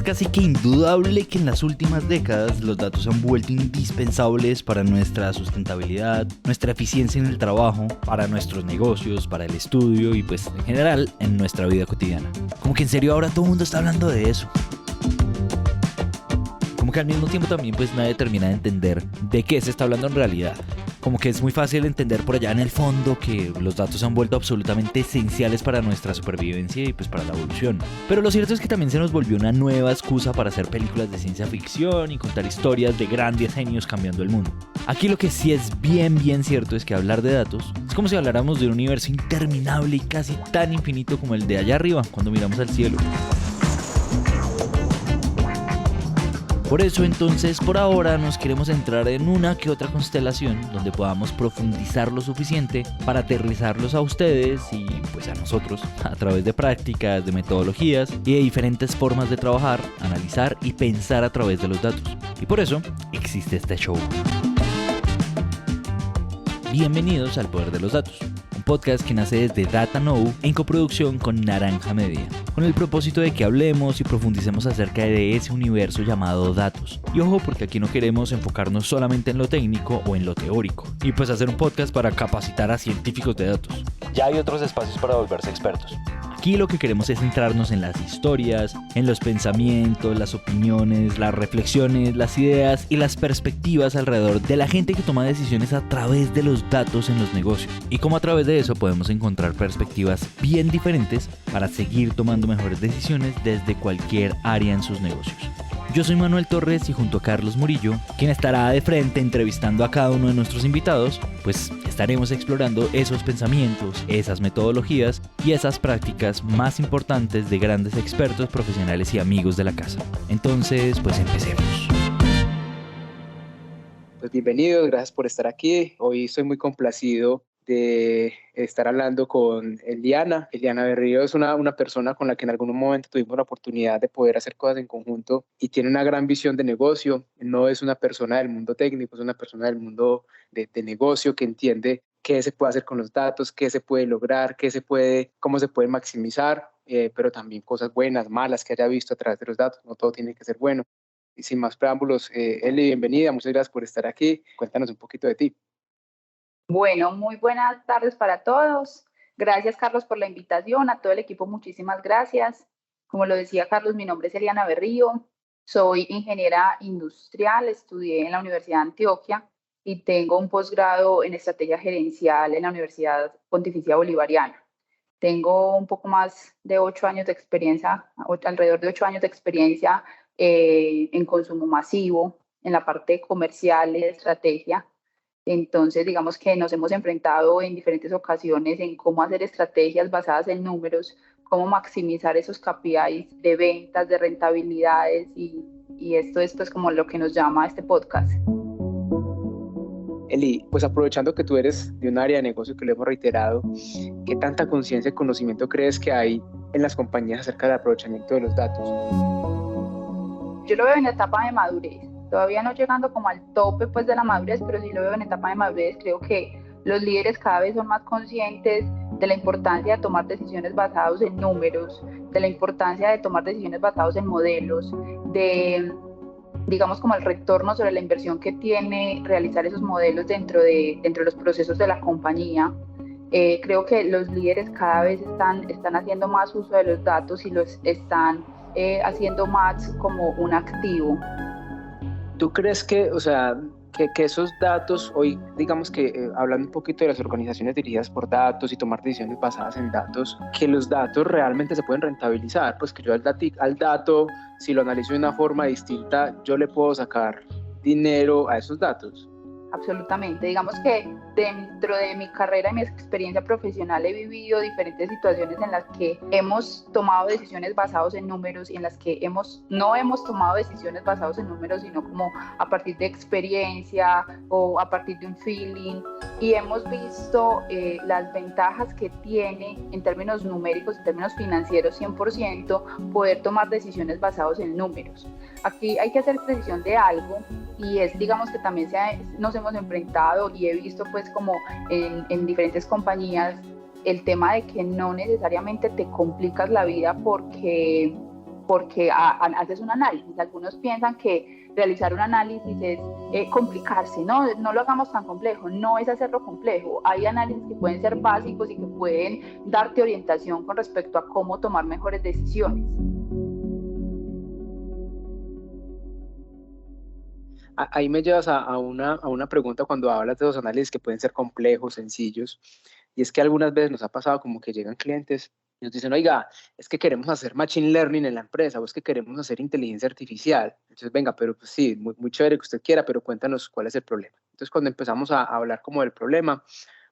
casi que indudable que en las últimas décadas los datos se han vuelto indispensables para nuestra sustentabilidad, nuestra eficiencia en el trabajo, para nuestros negocios, para el estudio y pues en general en nuestra vida cotidiana. Como que en serio ahora todo el mundo está hablando de eso. Como que al mismo tiempo también pues nadie termina de entender de qué se está hablando en realidad. Como que es muy fácil entender por allá en el fondo que los datos se han vuelto absolutamente esenciales para nuestra supervivencia y pues para la evolución. Pero lo cierto es que también se nos volvió una nueva excusa para hacer películas de ciencia ficción y contar historias de grandes genios cambiando el mundo. Aquí lo que sí es bien cierto es que hablar de datos es como si habláramos de un universo interminable y casi tan infinito como el de allá arriba cuando miramos al cielo. Por eso entonces por ahora nos queremos entrar en una que otra constelación donde podamos profundizar lo suficiente para aterrizarlos a ustedes y pues a nosotros a través de prácticas, de metodologías y de diferentes formas de trabajar, analizar y pensar a través de los datos. Y por eso existe este show. Bienvenidos al Poder de los Datos, un podcast que nace desde DataKnow en coproducción con Naranja Media, con el propósito de que hablemos y profundicemos acerca de ese universo llamado datos. Y ojo, porque aquí no queremos enfocarnos solamente en lo técnico o en lo teórico, y pues hacer un podcast para capacitar a científicos de datos. Ya hay otros espacios para volverse expertos. Aquí lo que queremos es centrarnos en las historias, en los pensamientos, las opiniones, las reflexiones, las ideas y las perspectivas alrededor de la gente que toma decisiones a través de los datos en los negocios. Y cómo a través de eso podemos encontrar perspectivas bien diferentes para seguir tomando mejores decisiones desde cualquier área en sus negocios. Yo soy Manuel Torres y junto a Carlos Murillo, quien estará de frente entrevistando a cada uno de nuestros invitados, pues estaremos explorando esos pensamientos, esas metodologías y esas prácticas más importantes de grandes expertos, profesionales y amigos de la casa. Entonces, pues empecemos. Pues bienvenidos, gracias por estar aquí. Hoy estoy muy complacido de estar hablando con Eliana. Eliana Berrío es una persona con la que en algún momento tuvimos la oportunidad de poder hacer cosas en conjunto y tiene una gran visión de negocio. No es una persona del mundo técnico, es una persona del mundo de negocio que entiende qué se puede hacer con los datos, qué se puede lograr, cómo se puede maximizar, pero también cosas buenas, malas que haya visto a través de los datos. No todo tiene que ser bueno. Y sin más preámbulos, Eli, bienvenida, muchas gracias por estar aquí. Cuéntanos un poquito de ti. Bueno, muy buenas tardes para todos. Gracias, Carlos, por la invitación. A todo el equipo, muchísimas gracias. Como lo decía Carlos, mi nombre es Eliana Berrío. Soy ingeniera industrial, estudié en la Universidad de Antioquia y tengo un posgrado en estrategia gerencial en la Universidad Pontificia Bolivariana. Tengo un poco más de 8 años de experiencia, alrededor de 8 años de experiencia en consumo masivo, en la parte comercial y de estrategia. Entonces, digamos que nos hemos enfrentado en diferentes ocasiones en cómo hacer estrategias basadas en números, cómo maximizar esos KPIs de ventas, de rentabilidades y esto es pues como lo que nos llama a este podcast. Eli, pues aprovechando que tú eres de un área de negocio que lo hemos reiterado, ¿qué tanta conciencia y conocimiento crees que hay en las compañías acerca del aprovechamiento de los datos? Yo lo veo en etapa de madurez. Todavía no llegando como al tope pues de la madurez, pero sí lo veo en etapa de madurez. Creo que los líderes cada vez son más conscientes de la importancia de tomar decisiones basadas en números, de la importancia de tomar decisiones basadas en modelos, de, digamos, como el retorno sobre la inversión que tiene realizar esos modelos dentro de los procesos de la compañía. Creo que los líderes cada vez están haciendo más uso de los datos y los están haciendo más como un activo. ¿Tú crees que, que esos datos, hoy digamos que hablando un poquito de las organizaciones dirigidas por datos y tomar decisiones basadas en datos, que los datos realmente se pueden rentabilizar? Pues que yo al dato, si lo analizo de una forma distinta, yo le puedo sacar dinero a esos datos. Absolutamente. Digamos que dentro de mi carrera y mi experiencia profesional he vivido diferentes situaciones en las que hemos tomado decisiones basadas en números y en las que no hemos tomado decisiones basadas en números, sino como a partir de experiencia o a partir de un feeling, y hemos visto las ventajas que tiene en términos numéricos, en términos financieros 100%, poder tomar decisiones basadas en números. Aquí hay que hacer precisión de algo y es, digamos, que también nos hemos enfrentado y he visto pues como en diferentes compañías el tema de que no necesariamente te complicas la vida porque porque haces un análisis. Algunos piensan que realizar un análisis es complicarse, no lo hagamos tan complejo, no es hacerlo complejo. Hay análisis que pueden ser básicos y que pueden darte orientación con respecto a cómo tomar mejores decisiones. Ahí me llevas a una pregunta cuando hablas de los análisis que pueden ser complejos, sencillos, y es que algunas veces nos ha pasado como que llegan clientes y nos dicen, oiga, es que queremos hacer machine learning en la empresa, o es que queremos hacer inteligencia artificial. Entonces, venga, pero pues sí, muy chévere que usted quiera, pero cuéntanos cuál es el problema. Entonces, cuando empezamos a hablar como del problema,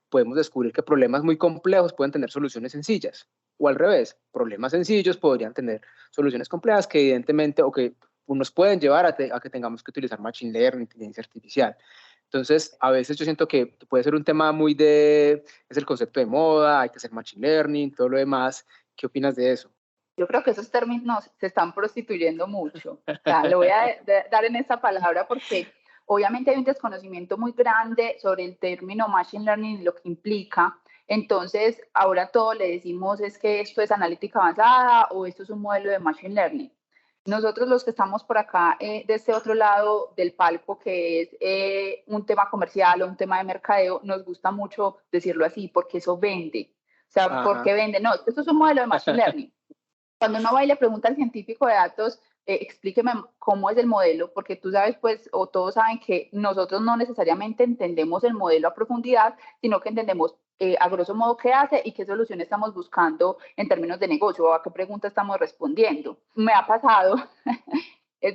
podemos descubrir que problemas muy complejos pueden tener soluciones sencillas, o al revés, problemas sencillos podrían tener soluciones complejas que evidentemente, o que nos pueden llevar a que tengamos que utilizar machine learning, inteligencia artificial. Entonces, a veces yo siento que puede ser un tema es el concepto de moda, hay que hacer machine learning, todo lo demás. ¿Qué opinas de eso? Yo creo que esos términos se están prostituyendo mucho. O sea, lo voy a dar en esa palabra porque obviamente hay un desconocimiento muy grande sobre el término machine learning y lo que implica. Entonces, ahora todo le decimos es que esto es analítica avanzada o esto es un modelo de machine learning. Nosotros los que estamos por acá de este otro lado del palco, que es un tema comercial o un tema de mercadeo, nos gusta mucho decirlo así porque eso vende. O sea, Ajá. ¿por qué vende? No, esto es un modelo de machine learning. Cuando uno va y le pregunta al científico de datos, explíqueme cómo es el modelo, porque tú sabes, pues, o todos saben que nosotros no necesariamente entendemos el modelo a profundidad, sino que entendemos a grosso modo qué hace y qué solución estamos buscando en términos de negocio o a qué pregunta estamos respondiendo. Me ha pasado.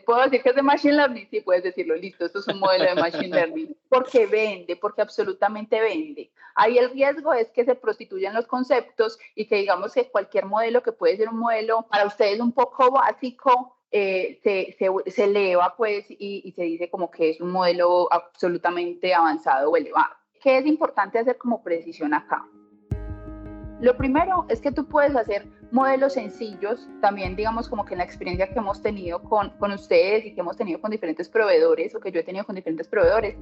¿Puedo decir que es de Machine Learning? Sí, puedes decirlo, listo, esto es un modelo de Machine Learning. Porque vende, porque absolutamente vende. Ahí el riesgo es que se prostituyan los conceptos y que digamos que cualquier modelo que puede ser un modelo para ustedes un poco básico, se eleva pues y se dice como que es un modelo absolutamente avanzado o elevado. ¿Qué es importante hacer como precisión acá? Lo primero es que tú puedes hacer modelos sencillos, también digamos como que en la experiencia que hemos tenido con ustedes y que hemos tenido con diferentes proveedores o que yo he tenido con diferentes proveedores,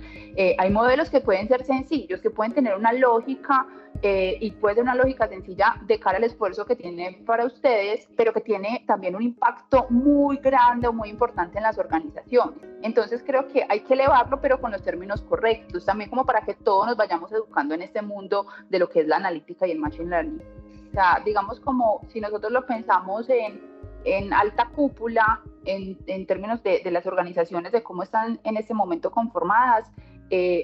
hay modelos que pueden ser sencillos, que pueden tener una lógica y puede ser una lógica sencilla de cara al esfuerzo que tiene para ustedes, pero que tiene también un impacto muy grande o muy importante en las organizaciones. Entonces creo que hay que elevarlo, pero con los términos correctos, también como para que todos nos vayamos educando en este mundo de lo que es la analítica y el machine learning. O sea, digamos como si nosotros lo pensamos en alta cúpula, en términos de las organizaciones, de cómo están en este momento conformadas,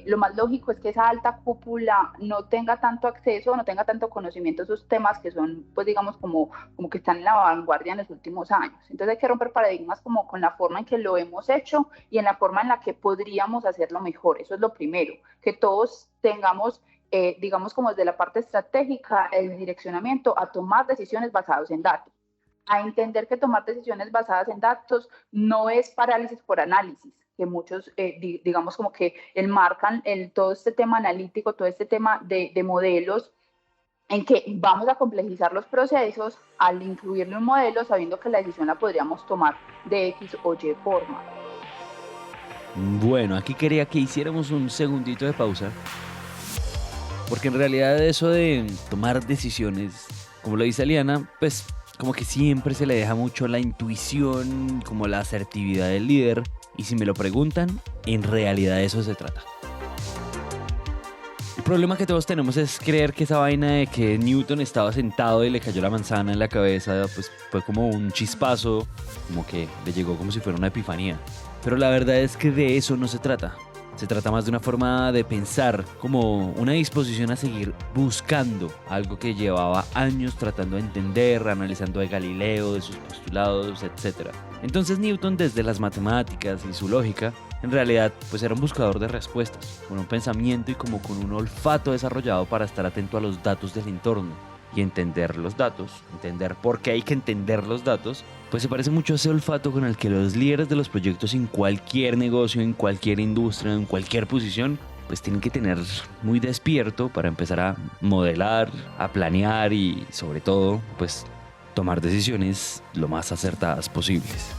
lo más lógico es que esa alta cúpula no tenga tanto acceso, no tenga tanto conocimiento de esos temas que son, pues digamos, como que están en la vanguardia en los últimos años. Entonces hay que romper paradigmas como con la forma en que lo hemos hecho y en la forma en la que podríamos hacerlo mejor. Eso es lo primero, que todos tengamos digamos como desde la parte estratégica, el direccionamiento a tomar decisiones basadas en datos, a entender que tomar decisiones basadas en datos no es parálisis por análisis, que muchos digamos como que enmarcan todo este tema analítico, todo este tema de modelos, en que vamos a complejizar los procesos al incluirle un modelo sabiendo que la decisión la podríamos tomar de X o Y forma. Bueno, aquí quería que hiciéramos un segundito de pausa. Porque en realidad eso de tomar decisiones, como lo dice Liana, pues como que siempre se le deja mucho la intuición, como la asertividad del líder. Y si me lo preguntan, en realidad de eso se trata. El problema que todos tenemos es creer que esa vaina de que Newton estaba sentado y le cayó la manzana en la cabeza, pues fue como un chispazo, como que le llegó como si fuera una epifanía. Pero la verdad es que de eso no se trata. Se trata más de una forma de pensar, como una disposición a seguir buscando algo que llevaba años tratando de entender, analizando a Galileo, de sus postulados, etc. Entonces Newton, desde las matemáticas y su lógica, en realidad pues era un buscador de respuestas, con un pensamiento y como con un olfato desarrollado para estar atento a los datos del entorno. Y entender los datos, entender por qué hay que entender los datos, pues se parece mucho a ese olfato con el que los líderes de los proyectos en cualquier negocio, en cualquier industria, en cualquier posición, pues tienen que tener muy despierto para empezar a modelar, a planear y sobre todo, pues tomar decisiones lo más acertadas posibles.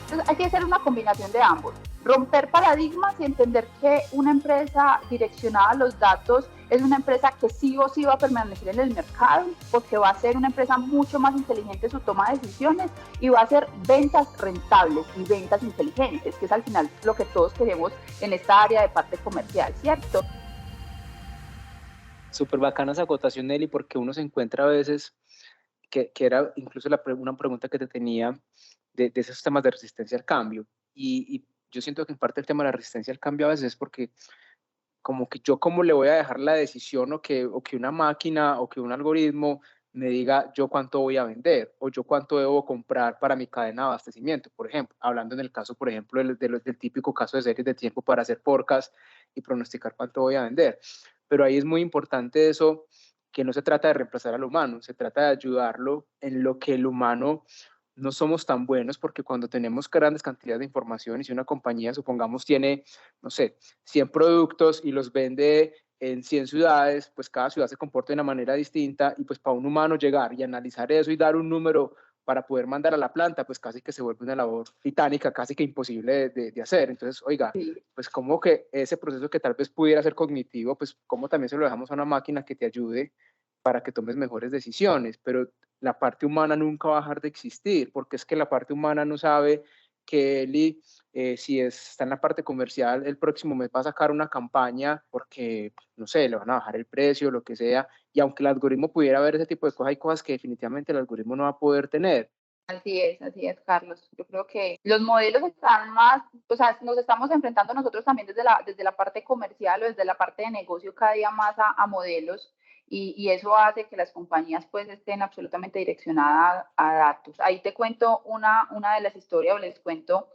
Entonces hay que hacer una combinación de ambos, romper paradigmas y entender que una empresa direccionada a los datos es una empresa que sí o sí va a permanecer en el mercado, porque va a ser una empresa mucho más inteligente en su toma de decisiones y va a hacer ventas rentables y ventas inteligentes, que es al final lo que todos queremos en esta área de parte comercial, ¿cierto? Súper bacana esa acotación, Nelly, porque uno se encuentra a veces, que era incluso una pregunta que te tenía de esos temas de resistencia al cambio. Y yo siento que en parte el tema de la resistencia al cambio a veces es porque como que yo cómo le voy a dejar la decisión o que una máquina o que un algoritmo me diga yo cuánto voy a vender o yo cuánto debo comprar para mi cadena de abastecimiento, por ejemplo, hablando en el caso, por ejemplo, del típico caso de series de tiempo para hacer forecast y pronosticar cuánto voy a vender. Pero ahí es muy importante eso, que no se trata de reemplazar al humano, se trata de ayudarlo en lo que el humano no somos tan buenos, porque cuando tenemos grandes cantidades de información y si una compañía, supongamos, tiene, no sé, 100 productos y los vende en 100 ciudades, pues cada ciudad se comporta de una manera distinta y pues para un humano llegar y analizar eso y dar un número para poder mandar a la planta, pues casi que se vuelve una labor titánica, casi que imposible de hacer. Entonces, oiga, Sí. pues como que ese proceso que tal vez pudiera ser cognitivo, pues como también se lo dejamos a una máquina que te ayude para que tomes mejores decisiones, pero la parte humana nunca va a dejar de existir, porque es que la parte humana no sabe que Eli, si está en la parte comercial, el próximo mes va a sacar una campaña porque, no sé, le van a bajar el precio, lo que sea, y aunque el algoritmo pudiera ver ese tipo de cosas, hay cosas que definitivamente el algoritmo no va a poder tener. Así es, Carlos. Yo creo que los modelos están más, o sea, nos estamos enfrentando nosotros también desde la parte comercial o desde la parte de negocio cada día más a modelos y eso hace que las compañías pues estén absolutamente direccionadas a datos. Ahí te cuento una de las historias o les cuento,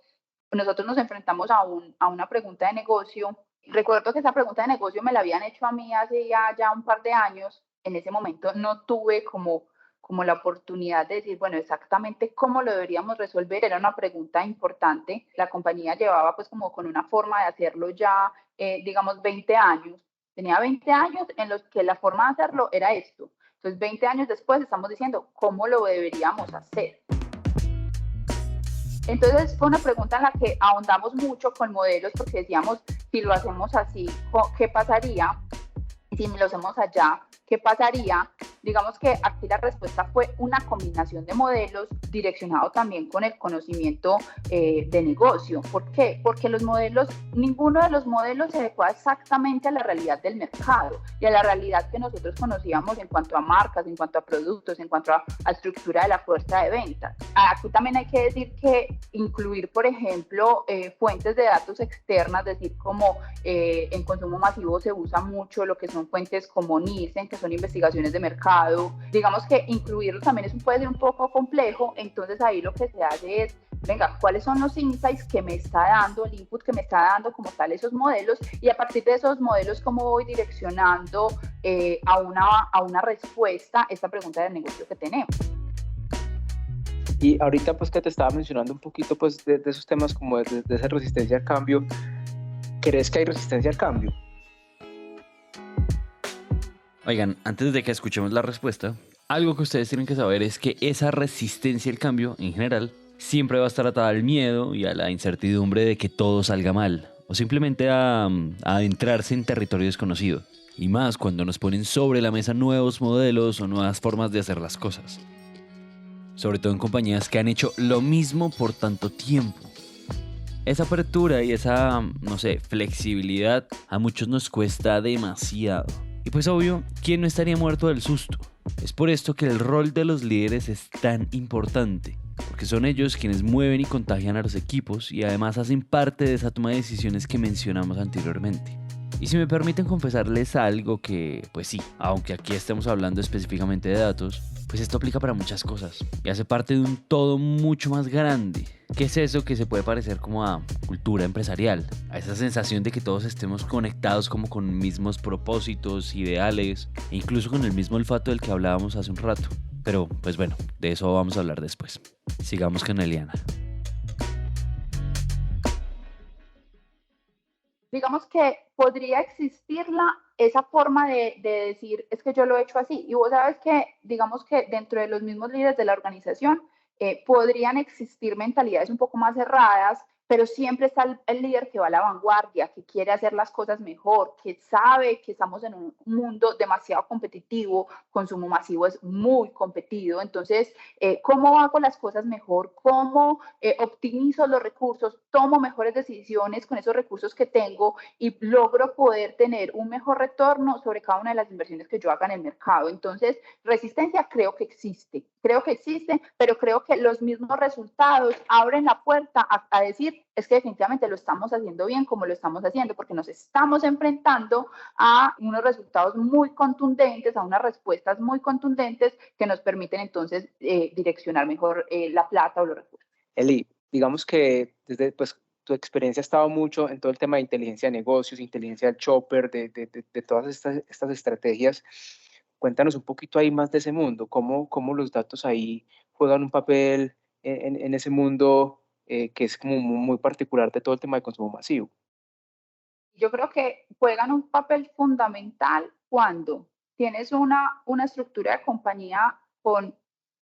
nosotros nos enfrentamos a una pregunta de negocio. Recuerdo que esa pregunta de negocio me la habían hecho a mí hace ya un par de años. En ese momento no tuve como la oportunidad de decir, bueno, exactamente cómo lo deberíamos resolver. Era una pregunta importante. La compañía llevaba pues como con una forma de hacerlo ya, digamos, 20 años. Tenía 20 años en los que la forma de hacerlo era esto. Entonces, 20 años después estamos diciendo cómo lo deberíamos hacer. Entonces fue una pregunta en la que ahondamos mucho con modelos porque decíamos, si lo hacemos así, ¿qué pasaría? Y si lo hacemos allá, ¿qué pasaría? Digamos que aquí la respuesta fue una combinación de modelos direccionado también con el conocimiento de negocio. ¿Por qué? Porque los modelos, ninguno de los modelos se adecua exactamente a la realidad del mercado y a la realidad que nosotros conocíamos en cuanto a marcas, en cuanto a productos, en cuanto a estructura de la fuerza de ventas. Aquí también hay que decir que incluir, por ejemplo, fuentes de datos externas, es decir, como en consumo masivo se usa mucho lo que son fuentes como Nielsen, que son investigaciones de mercado. Digamos que incluirlo también puede ser un poco complejo, entonces ahí lo que se hace es, venga, ¿cuáles son los insights que me está dando, el input que me está dando como tal esos modelos? Y a partir de esos modelos, ¿cómo voy direccionando a una respuesta esta pregunta del negocio que tenemos? Y ahorita pues que te estaba mencionando un poquito pues de esos temas como de esa resistencia al cambio, ¿crees que hay resistencia al cambio? Oigan, antes de que escuchemos la respuesta, algo que ustedes tienen que saber es que esa resistencia al cambio, en general, siempre va a estar atada al miedo y a la incertidumbre de que todo salga mal, o simplemente a adentrarse en territorio desconocido. Y más cuando nos ponen sobre la mesa nuevos modelos o nuevas formas de hacer las cosas. Sobre todo en compañías que han hecho lo mismo por tanto tiempo. Esa apertura y esa, no sé, flexibilidad a muchos nos cuesta demasiado. Y pues obvio, ¿quién no estaría muerto del susto? Es por esto que el rol de los líderes es tan importante, porque son ellos quienes mueven y contagian a los equipos y además hacen parte de esa toma de decisiones que mencionamos anteriormente. Y si me permiten confesarles algo que, pues sí, aunque aquí estemos hablando específicamente de datos, pues esto aplica para muchas cosas y hace parte de un todo mucho más grande. ¿Qué es eso que se puede parecer como a cultura empresarial? A esa sensación de que todos estemos conectados como con mismos propósitos, ideales e incluso con el mismo olfato del que hablábamos hace un rato. Pero, pues bueno, de eso vamos a hablar después. Sigamos con Eliana. Digamos que podría existir esa forma de decir, es que yo lo he hecho así. Y vos sabes que, digamos que dentro de los mismos líderes de la organización, podrían existir mentalidades un poco más cerradas, pero siempre está el líder que va a la vanguardia, que quiere hacer las cosas mejor, que sabe que estamos en un mundo demasiado competitivo, consumo masivo es muy competido, entonces, ¿cómo hago las cosas mejor? ¿Cómo optimizo los recursos? ¿Tomo mejores decisiones con esos recursos que tengo y logro poder tener un mejor retorno sobre cada una de las inversiones que yo haga en el mercado? Entonces, resistencia creo que existe, pero creo que los mismos resultados abren la puerta a decir, es que definitivamente lo estamos haciendo bien como lo estamos haciendo, porque nos estamos enfrentando a unos resultados muy contundentes, a unas respuestas muy contundentes que nos permiten entonces direccionar mejor la plata o los recursos. Eli, digamos que desde pues, tu experiencia ha estado mucho en todo el tema de inteligencia de negocios, inteligencia del shopper, de todas estas estrategias. Cuéntanos un poquito ahí más de ese mundo, cómo los datos ahí juegan un papel en ese mundo que es como muy particular de todo el tema de consumo masivo. Yo creo que juegan un papel fundamental cuando tienes una estructura de compañía con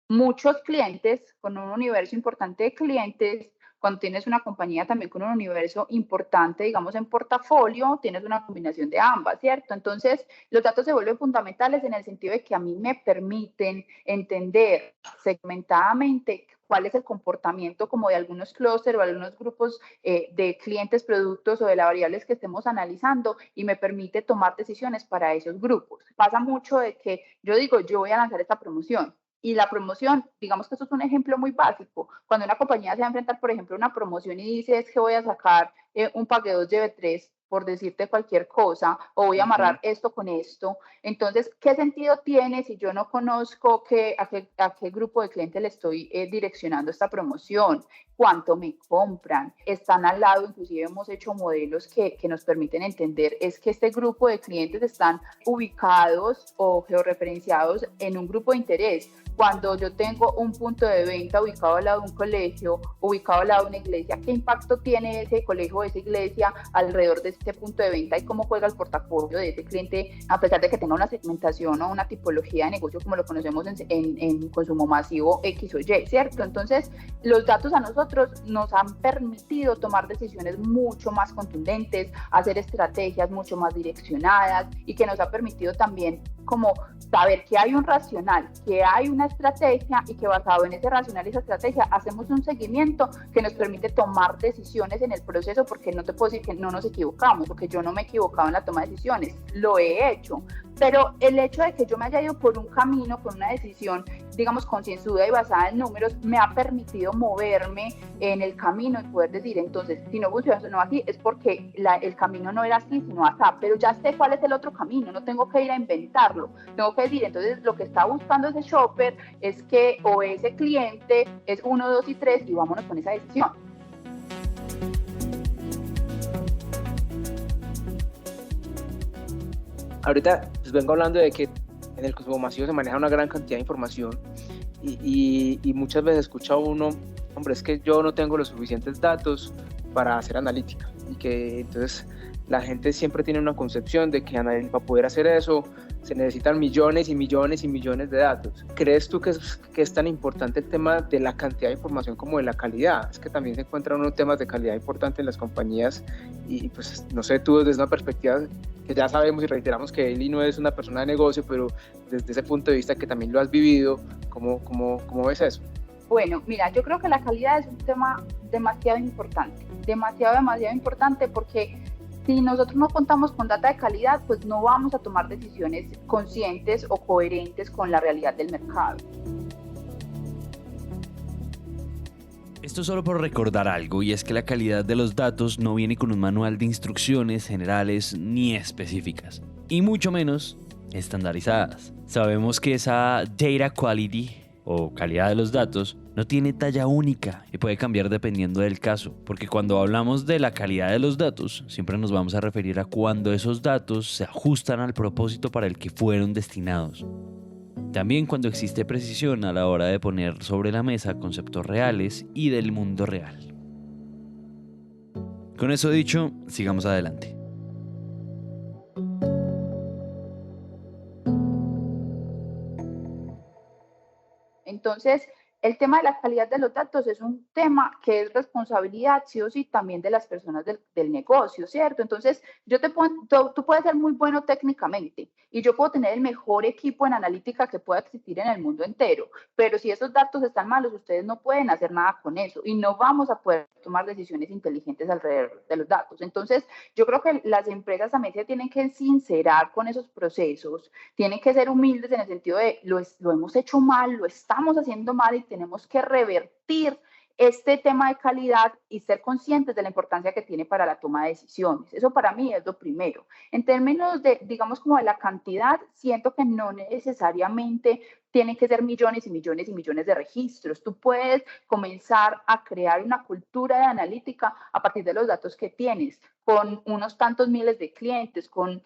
muchos clientes, con un universo importante de clientes, cuando tienes una compañía también con un universo importante, digamos, en portafolio, tienes una combinación de ambas, ¿cierto? Entonces, los datos se vuelven fundamentales en el sentido de que a mí me permiten entender segmentadamente cuál es el comportamiento como de algunos clústeres o algunos grupos de clientes, productos o de las variables que estemos analizando y me permite tomar decisiones para esos grupos. Pasa mucho de que yo digo, yo voy a lanzar esta promoción, y la promoción, digamos que esto es un ejemplo muy básico. Cuando una compañía se va a enfrentar, por ejemplo, a una promoción y dice es que voy a sacar un pague 2 lleve 3, por decirte cualquier cosa, o voy a amarrar esto con esto. Entonces, ¿qué sentido tiene si yo no conozco a qué grupo de clientes le estoy direccionando esta promoción? ¿Cuánto me compran? Están al lado, inclusive hemos hecho modelos que nos permiten entender es que este grupo de clientes están ubicados o georreferenciados en un grupo de interés. Cuando yo tengo un punto de venta ubicado al lado de un colegio, ubicado al lado de una iglesia, ¿qué impacto tiene ese colegio o esa iglesia alrededor de este punto de venta y cómo juega el portafolio de ese cliente, a pesar de que tenga una segmentación o una tipología de negocio como lo conocemos en consumo masivo X o Y, ¿cierto? Entonces, los datos a nosotros nos han permitido tomar decisiones mucho más contundentes, hacer estrategias mucho más direccionadas y que nos ha permitido también como saber que hay un racional, que hay una estrategia y que basado en ese racional y esa estrategia hacemos un seguimiento que nos permite tomar decisiones en el proceso, porque no te puedo decir que no nos equivocamos, porque yo no me he equivocado en la toma de decisiones, lo he hecho, pero el hecho de que yo me haya ido por un camino, por una decisión, digamos, concienzuda y basada en números, me ha permitido moverme en el camino y poder decir, entonces, si no funcionó así, es porque el camino no era así, sino acá, pero ya sé cuál es el otro camino, no tengo que ir a inventarlo, tengo que decir, entonces, lo que está buscando ese shopper es que, o ese cliente, es 1, 2 y 3, y vámonos con esa decisión. Ahorita pues vengo hablando de que en el consumo masivo se maneja una gran cantidad de información y muchas veces escucha uno, hombre, es que yo no tengo los suficientes datos para hacer analítica, y que entonces la gente siempre tiene una concepción de que para poder hacer eso se necesitan millones y millones y millones de datos. ¿Crees tú que es tan importante el tema de la cantidad de información como de la calidad? Es que también se encuentran unos temas de calidad importantes en las compañías y pues no sé, tú desde una perspectiva que ya sabemos y reiteramos que Eli no es una persona de negocio, pero desde ese punto de vista que también lo has vivido, ¿cómo ves eso? Bueno, mira, yo creo que la calidad es un tema demasiado importante porque si nosotros no contamos con data de calidad, pues no vamos a tomar decisiones conscientes o coherentes con la realidad del mercado. Esto solo por recordar algo, y es que la calidad de los datos no viene con un manual de instrucciones generales ni específicas, y mucho menos estandarizadas. Sabemos que esa data quality o calidad de los datos no tiene talla única y puede cambiar dependiendo del caso, porque cuando hablamos de la calidad de los datos, siempre nos vamos a referir a cuando esos datos se ajustan al propósito para el que fueron destinados. También cuando existe precisión a la hora de poner sobre la mesa conceptos reales y del mundo real. Con eso dicho, sigamos adelante. Entonces, el tema de la calidad de los datos es un tema que es responsabilidad, sí o sí, también de las personas del negocio, ¿cierto? Entonces, tú puedes ser muy bueno técnicamente y yo puedo tener el mejor equipo en analítica que pueda existir en el mundo entero, pero si esos datos están malos, ustedes no pueden hacer nada con eso y no vamos a poder tomar decisiones inteligentes alrededor de los datos. Entonces, yo creo que las empresas también se tienen que sincerar con esos procesos, tienen que ser humildes en el sentido de lo hemos hecho mal, lo estamos haciendo mal y tenemos que revertir este tema de calidad y ser conscientes de la importancia que tiene para la toma de decisiones. Eso para mí es lo primero. En términos de, digamos, como de la cantidad, siento que no necesariamente tienen que ser millones y millones y millones de registros. Tú puedes comenzar a crear una cultura de analítica a partir de los datos que tienes, con unos tantos miles de clientes, con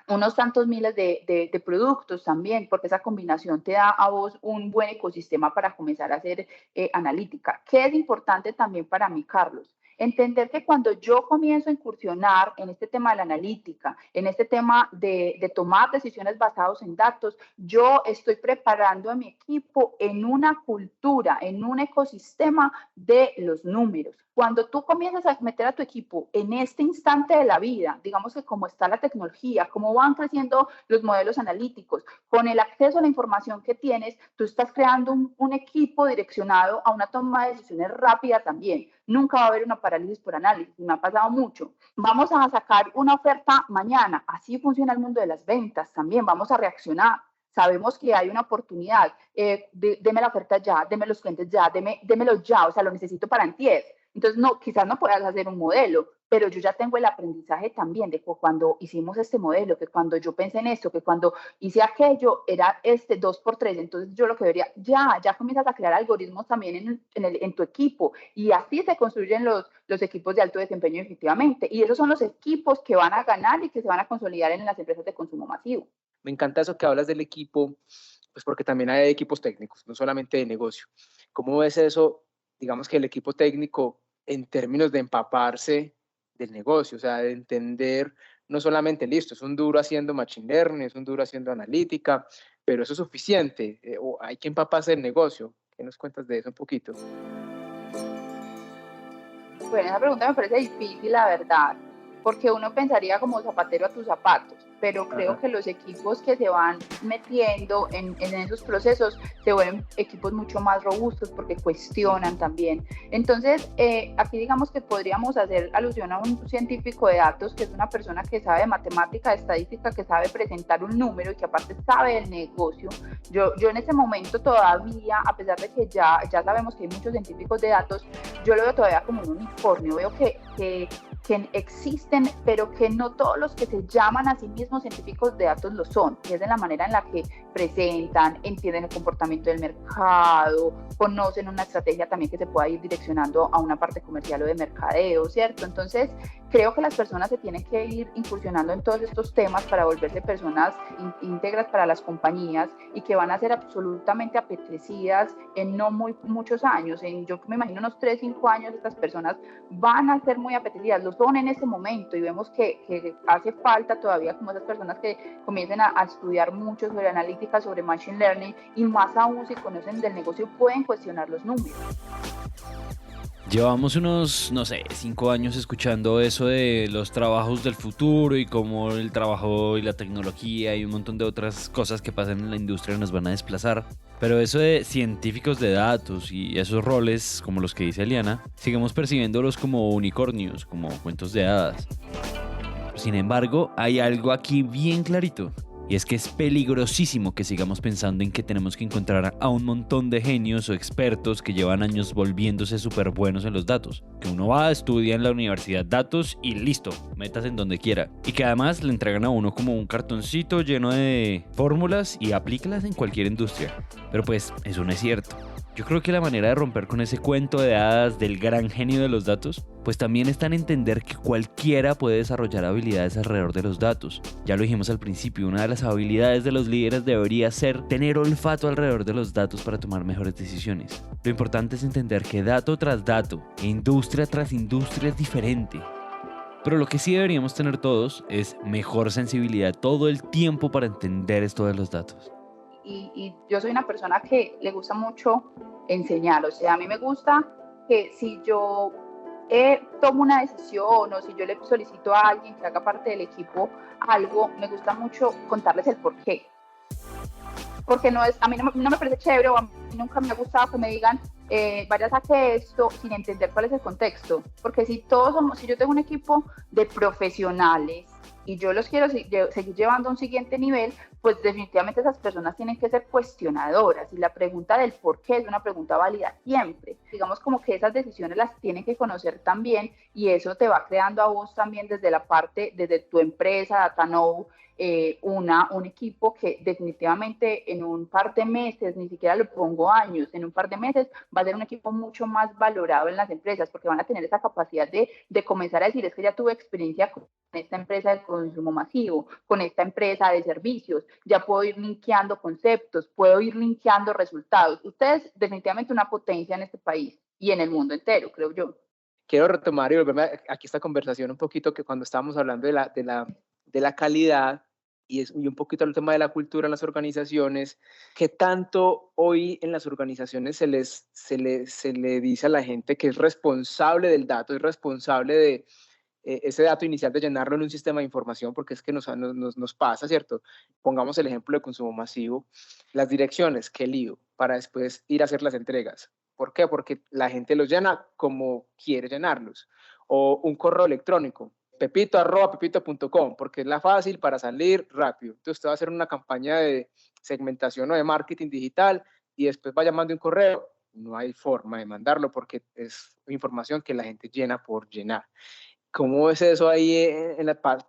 unos tantos miles de productos también, porque esa combinación te da a vos un buen ecosistema para comenzar a hacer analítica. ¿Qué es importante también para mí, Carlos? Entender que cuando yo comienzo a incursionar en este tema de la analítica, en este tema de tomar decisiones basadas en datos, yo estoy preparando a mi equipo en una cultura, en un ecosistema de los números. Cuando tú comienzas a meter a tu equipo en este instante de la vida, digamos que como está la tecnología, cómo van creciendo los modelos analíticos, con el acceso a la información que tienes, tú estás creando un equipo direccionado a una toma de decisiones rápida también. Nunca va a haber una parálisis por análisis, me ha pasado mucho. Vamos a sacar una oferta mañana, así funciona el mundo de las ventas también, vamos a reaccionar. Sabemos que hay una oportunidad, deme la oferta ya, deme los clientes ya, démelo ya, o sea, lo necesito para antier. Entonces, no, quizás no puedas hacer un modelo, pero yo ya tengo el aprendizaje también de que cuando hicimos este modelo, que cuando yo pensé en esto, que cuando hice aquello, era 2x3. Entonces, yo lo que debería, ya comienzas a crear algoritmos también en tu equipo y así se construyen los equipos de alto desempeño efectivamente. Y esos son los equipos que van a ganar y que se van a consolidar en las empresas de consumo masivo. Me encanta eso que hablas del equipo, pues porque también hay equipos técnicos, no solamente de negocio. ¿Cómo ves eso? Digamos que el equipo técnico en términos de empaparse del negocio, o sea, de entender no solamente, listo, es un duro haciendo machine learning, es un duro haciendo analítica, pero eso es suficiente, o hay que empaparse del negocio. ¿Qué nos cuentas de eso un poquito? Bueno, esa pregunta me parece difícil, la verdad, porque uno pensaría como zapatero a tus zapatos, pero creo que los equipos que se van metiendo en esos procesos se vuelven equipos mucho más robustos porque cuestionan también. Entonces, aquí digamos que podríamos hacer alusión a un científico de datos, que es una persona que sabe de matemática, de estadística, que sabe presentar un número y que aparte sabe del negocio. Yo en este momento todavía, a pesar de que ya sabemos que hay muchos científicos de datos, yo lo veo todavía como un unicornio. Veo que existen, pero que no todos los que se llaman a sí mismos científicos de datos lo son, y es de la manera en la que presentan, entienden el comportamiento del mercado, conocen una estrategia también que se pueda ir direccionando a una parte comercial o de mercadeo, ¿cierto? Entonces, creo que las personas se tienen que ir incursionando en todos estos temas para volverse personas íntegras para las compañías y que van a ser absolutamente apetecidas en no muchos años. Yo me imagino unos 3, 5 años estas personas van a ser muy apetecidas, lo son en este momento y vemos que hace falta todavía como esas personas que comiencen a estudiar mucho sobre analítica, sobre machine learning y más aún si conocen del negocio pueden cuestionar los números. Llevamos unos, 5 años escuchando eso de los trabajos del futuro y cómo el trabajo y la tecnología y un montón de otras cosas que pasan en la industria nos van a desplazar. Pero eso de científicos de datos y esos roles, como los que dice Eliana, sigamos percibiéndolos como unicornios, como cuentos de hadas. Sin embargo, hay algo aquí bien clarito. Y es que es peligrosísimo que sigamos pensando en que tenemos que encontrar a un montón de genios o expertos que llevan años volviéndose súper buenos en los datos. Que uno va a estudiar en la universidad datos y listo, metas en donde quiera. Y que además le entregan a uno como un cartoncito lleno de fórmulas y aplícalas en cualquier industria. Pero pues, eso no es cierto. Yo creo que la manera de romper con ese cuento de hadas del gran genio de los datos, pues también está en entender que cualquiera puede desarrollar habilidades alrededor de los datos. Ya lo dijimos al principio, una de las habilidades de los líderes debería ser tener olfato alrededor de los datos para tomar mejores decisiones. Lo importante es entender que dato tras dato, e industria tras industria es diferente. Pero lo que sí deberíamos tener todos es mejor sensibilidad todo el tiempo para entender esto de los datos. Y yo soy una persona que le gusta mucho enseñar. O sea, a mí me gusta que si yo tomo una decisión o si yo le solicito a alguien que haga parte del equipo algo, me gusta mucho contarles el por qué. Porque a mí no me parece chévere, o a mí nunca me ha gustado que me digan vaya, saque esto sin entender cuál es el contexto. Porque si yo tengo un equipo de profesionales y yo los quiero seguir llevando a un siguiente nivel, pues definitivamente esas personas tienen que ser cuestionadoras, y la pregunta del por qué es una pregunta válida siempre. Digamos como que esas decisiones las tienen que conocer también, y eso te va creando a vos también desde tu empresa, DataKnow, un equipo que definitivamente en un par de meses, ni siquiera lo pongo años, en un par de meses va a ser un equipo mucho más valorado en las empresas, porque van a tener esa capacidad de comenzar a decir, es que ya tuve experiencia con esta empresa de consumo masivo, con esta empresa de servicios, ya puedo ir linkeando conceptos, puedo ir linkeando resultados. Ustedes definitivamente una potencia en este país y en el mundo entero, creo yo. Quiero retomar y volverme aquí esta conversación un poquito, que cuando estábamos hablando de la calidad y un poquito el tema de la cultura en las organizaciones, ¿qué tanto hoy en las organizaciones se le dice a la gente que es responsable del dato, es responsable de ese dato inicial, de llenarlo en un sistema de información? Porque es que nos pasa, ¿cierto? Pongamos el ejemplo de consumo masivo, las direcciones, qué lío, para después ir a hacer las entregas. ¿Por qué? Porque la gente los llena como quiere llenarlos. O un correo electrónico, pepito@pepito.com, porque es la fácil para salir rápido. Entonces usted va a hacer una campaña de segmentación o de marketing digital y después va llamando un correo. No hay forma de mandarlo porque es información que la gente llena por llenar. ¿Cómo es eso ahí?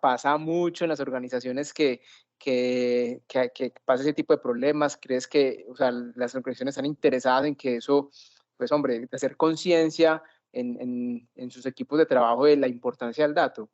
Pasa mucho en las organizaciones que pasa ese tipo de problemas. ¿Crees que, o sea, las organizaciones están interesadas en que eso, pues hombre, de hacer conciencia en sus equipos de trabajo de la importancia del dato?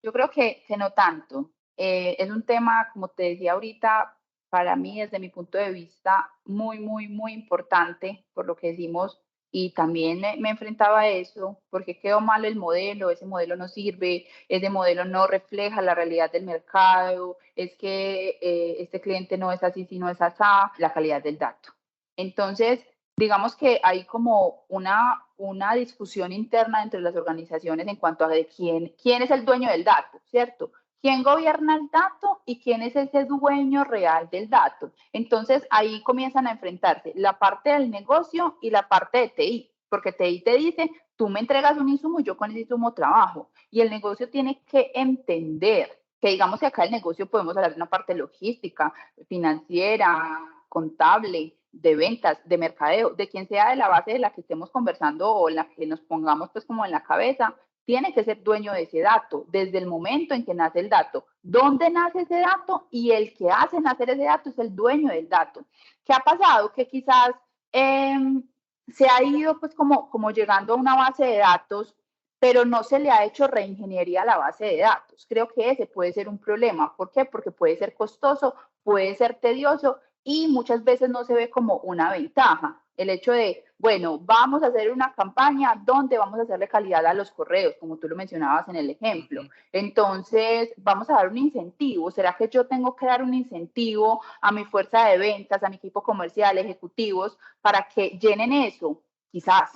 Yo creo que no tanto. Es un tema, como te decía ahorita, para mí, desde mi punto de vista, muy, muy, muy importante, por lo que decimos, y también me enfrentaba a eso, porque quedó malo el modelo, ese modelo no sirve, ese modelo no refleja la realidad del mercado, es que este cliente no es así, sino es asá, la calidad del dato. Entonces, digamos que hay como una discusión interna entre las organizaciones en cuanto a quién es el dueño del dato, ¿cierto? ¿Quién gobierna el dato y quién es ese dueño real del dato? Entonces, ahí comienzan a enfrentarse la parte del negocio y la parte de TI, porque TI te dice, tú me entregas un insumo y yo con ese insumo trabajo. Y el negocio tiene que entender que, digamos que acá el negocio podemos hablar de una parte logística, financiera, contable, de ventas, de mercadeo, de quien sea de la base de la que estemos conversando o la que nos pongamos pues como en la cabeza, tiene que ser dueño de ese dato desde el momento en que nace el dato. ¿Dónde nace ese dato? Y el que hace nacer ese dato es el dueño del dato. ¿Qué ha pasado? Que quizás se ha ido pues como llegando a una base de datos, pero no se le ha hecho reingeniería a la base de datos. Creo que ese puede ser un problema. ¿Por qué? Porque puede ser costoso, puede ser tedioso y muchas veces no se ve como una ventaja. El hecho de, bueno, vamos a hacer una campaña donde vamos a hacerle calidad a los correos, como tú lo mencionabas en el ejemplo. Entonces, vamos a dar un incentivo. ¿Será que yo tengo que dar un incentivo a mi fuerza de ventas, a mi equipo comercial, ejecutivos, para que llenen eso? Quizás,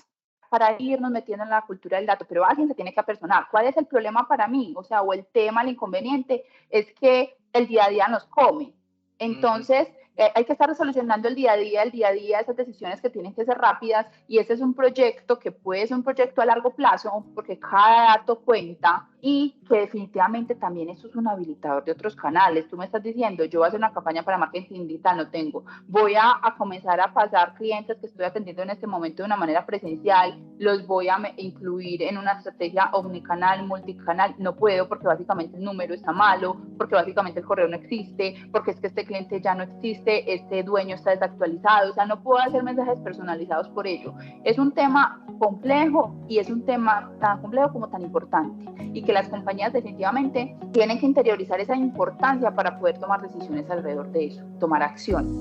para irnos metiendo en la cultura del dato, pero alguien se tiene que apersonar. ¿Cuál es el problema para mí? O sea, o el tema, el inconveniente, es que el día a día nos come. Entonces, hay que estar solucionando el día a día, esas decisiones que tienen que ser rápidas, y ese es un proyecto que puede ser un proyecto a largo plazo, porque cada dato cuenta, y que definitivamente también eso es un habilitador de otros canales. Tú me estás diciendo, yo voy a hacer una campaña para marketing digital, no tengo. Voy a comenzar a pasar clientes que estoy atendiendo en este momento de una manera presencial, los voy a incluir en una estrategia omnicanal, multicanal. No puedo porque básicamente el número está malo, porque básicamente el correo no existe, porque es que este cliente ya no existe, este dueño está desactualizado. O sea, no puedo hacer mensajes personalizados por ello. Es un tema complejo, y es un tema tan complejo como tan importante, y que las compañías definitivamente tienen que interiorizar esa importancia para poder tomar decisiones alrededor de eso, tomar acciones.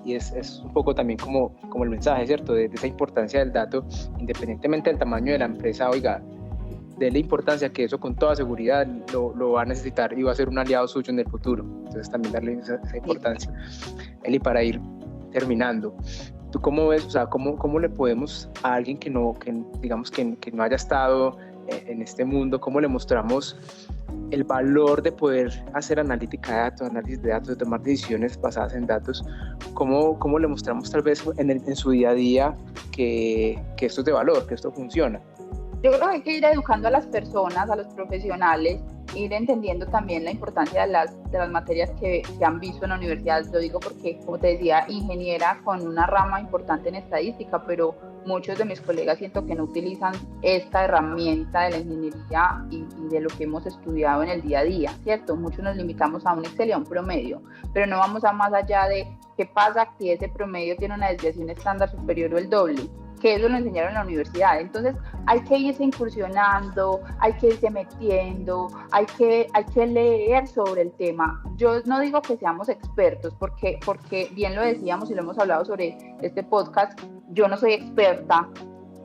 Y es un poco también como el mensaje, ¿cierto? De esa importancia del dato, independientemente del tamaño de la empresa. Oiga, de la importancia que eso con toda seguridad lo va a necesitar y va a ser un aliado suyo en el futuro. Entonces también darle esa importancia. Eli, para ir terminando, ¿Tú cómo ves? O sea, ¿cómo le podemos a alguien que digamos que no haya estado en este mundo, cómo le mostramos el valor de poder hacer analítica de datos, análisis de datos, de tomar decisiones basadas en datos? ¿Cómo le mostramos tal vez en su día a día que esto es de valor, que esto funciona? Yo creo que hay que ir educando a las personas, a los profesionales, ir entendiendo también la importancia de las materias que han visto en la universidad. Lo digo porque, como te decía, ingeniera con una rama importante en estadística, pero muchos de mis colegas siento que no utilizan esta herramienta de la ingeniería y de lo que hemos estudiado en el día a día, ¿cierto? Muchos nos limitamos a un Excel y a un promedio, pero no vamos a más allá de qué pasa si ese promedio tiene una desviación estándar superior o el doble, que eso lo enseñaron en la universidad. Entonces hay que irse incursionando, hay que irse metiendo, hay que leer sobre el tema. Yo no digo que seamos expertos, porque bien lo decíamos y lo hemos hablado sobre este podcast, yo no soy experta,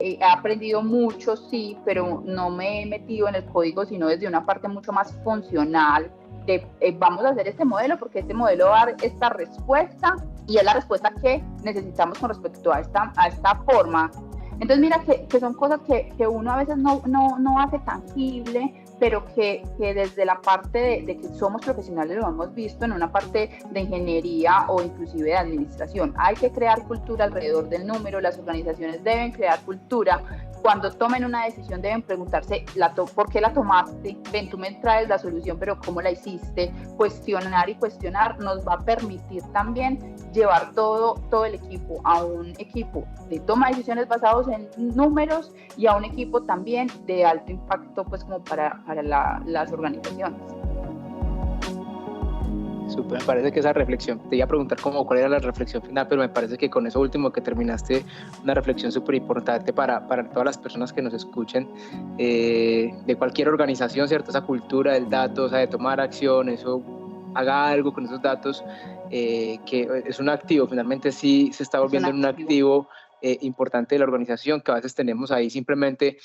he aprendido mucho, sí, pero no me he metido en el código, sino desde una parte mucho más funcional, de vamos a hacer este modelo porque este modelo va a dar esta respuesta y es la respuesta que necesitamos con respecto a esta forma. Entonces mira que son cosas que uno a veces no hace tangible, pero que desde la parte de que somos profesionales lo hemos visto en una parte de ingeniería o inclusive de administración. Hay que crear cultura alrededor del número, las organizaciones deben crear cultura. Cuando tomen una decisión deben preguntarse ¿por qué la tomaste? Ven, tú me traes la solución, pero ¿cómo la hiciste? Cuestionar y cuestionar nos va a permitir también llevar todo el equipo a un equipo de toma de decisiones basados en números y a un equipo también de alto impacto, pues como para las organizaciones. Súper, me parece que esa reflexión, te iba a preguntar cuál era la reflexión final, pero me parece que con eso último que terminaste, una reflexión súper importante para todas las personas que nos escuchen, de cualquier organización, ¿cierto? Esa cultura del dato, o sea, de tomar acción, eso, haga algo con esos datos, que es un activo, finalmente sí se está volviendo un activo importante de la organización, que a veces tenemos ahí simplemente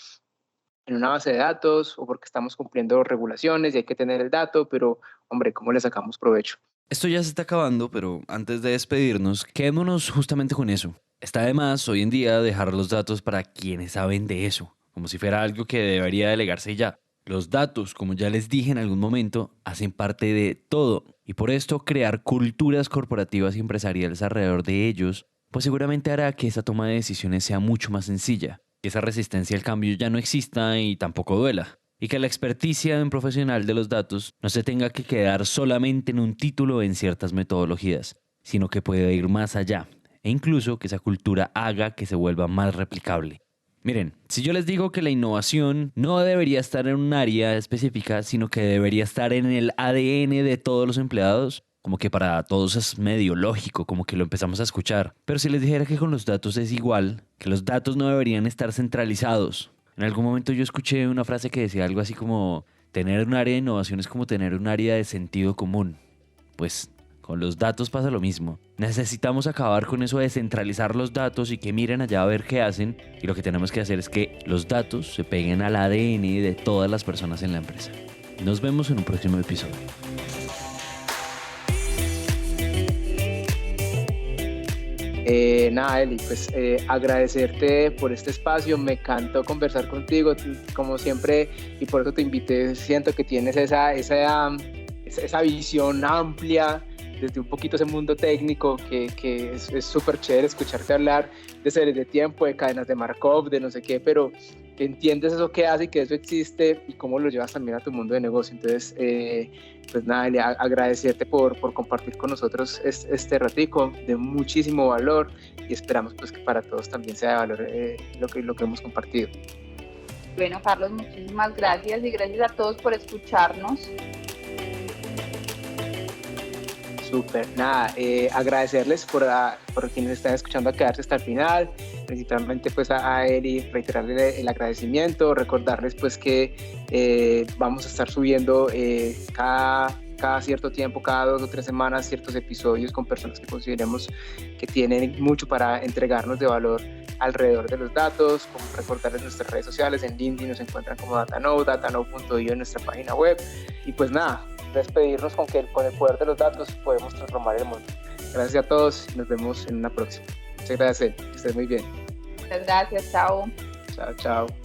en una base de datos o porque estamos cumpliendo regulaciones y hay que tener el dato, pero hombre, ¿cómo le sacamos provecho? Esto ya se está acabando, pero antes de despedirnos, quedémonos justamente con eso. Está de más hoy en día dejar los datos para quienes saben de eso, como si fuera algo que debería delegarse ya. Los datos, como ya les dije en algún momento, hacen parte de todo y por esto crear culturas corporativas y empresariales alrededor de ellos, pues seguramente hará que esa toma de decisiones sea mucho más sencilla, que esa resistencia al cambio ya no exista y tampoco duela, y que la experticia de un profesional de los datos no se tenga que quedar solamente en un título o en ciertas metodologías, sino que pueda ir más allá, e incluso que esa cultura haga que se vuelva más replicable. Miren, si yo les digo que la innovación no debería estar en un área específica, sino que debería estar en el ADN de todos los empleados, como que para todos es medio lógico, como que lo empezamos a escuchar. Pero si les dijera que con los datos es igual, que los datos no deberían estar centralizados. En algún momento yo escuché una frase que decía algo así como, tener un área de innovación es como tener un área de sentido común. Pues con los datos pasa lo mismo. Necesitamos acabar con eso de centralizar los datos y que miren allá a ver qué hacen. Y lo que tenemos que hacer es que los datos se peguen al ADN de todas las personas en la empresa. Nos vemos en un próximo episodio. Nada, Eli, pues agradecerte por este espacio, me encantó conversar contigo, como siempre, y por eso te invité. Siento que tienes esa visión amplia desde un poquito ese mundo técnico que es súper chévere escucharte hablar de series de tiempo, de cadenas de Markov, de no sé qué, pero que entiendes eso que hace y que eso existe y cómo lo llevas también a tu mundo de negocio. Entonces, pues nada, Eli, agradecerte por compartir con nosotros este ratico de muchísimo valor y esperamos pues que para todos también sea de valor lo que hemos compartido. Bueno, Carlos, muchísimas gracias y gracias a todos por escucharnos. Súper, nada, agradecerles por quienes están escuchando a quedarse hasta el final, principalmente pues a Eli, reiterarle el agradecimiento, recordarles pues que vamos a estar subiendo cada cierto tiempo, cada 2 o 3 semanas, ciertos episodios con personas que consideremos que tienen mucho para entregarnos de valor alrededor de los datos, como recordarles nuestras redes sociales. En LinkedIn nos encuentran como Datanode, datanode.io en nuestra página web, y pues nada, despedirnos con el poder de los datos podemos transformar el mundo. Gracias a todos y nos vemos en una próxima. Muchas gracias, que estés muy bien. Muchas gracias, chao. Chao, chao.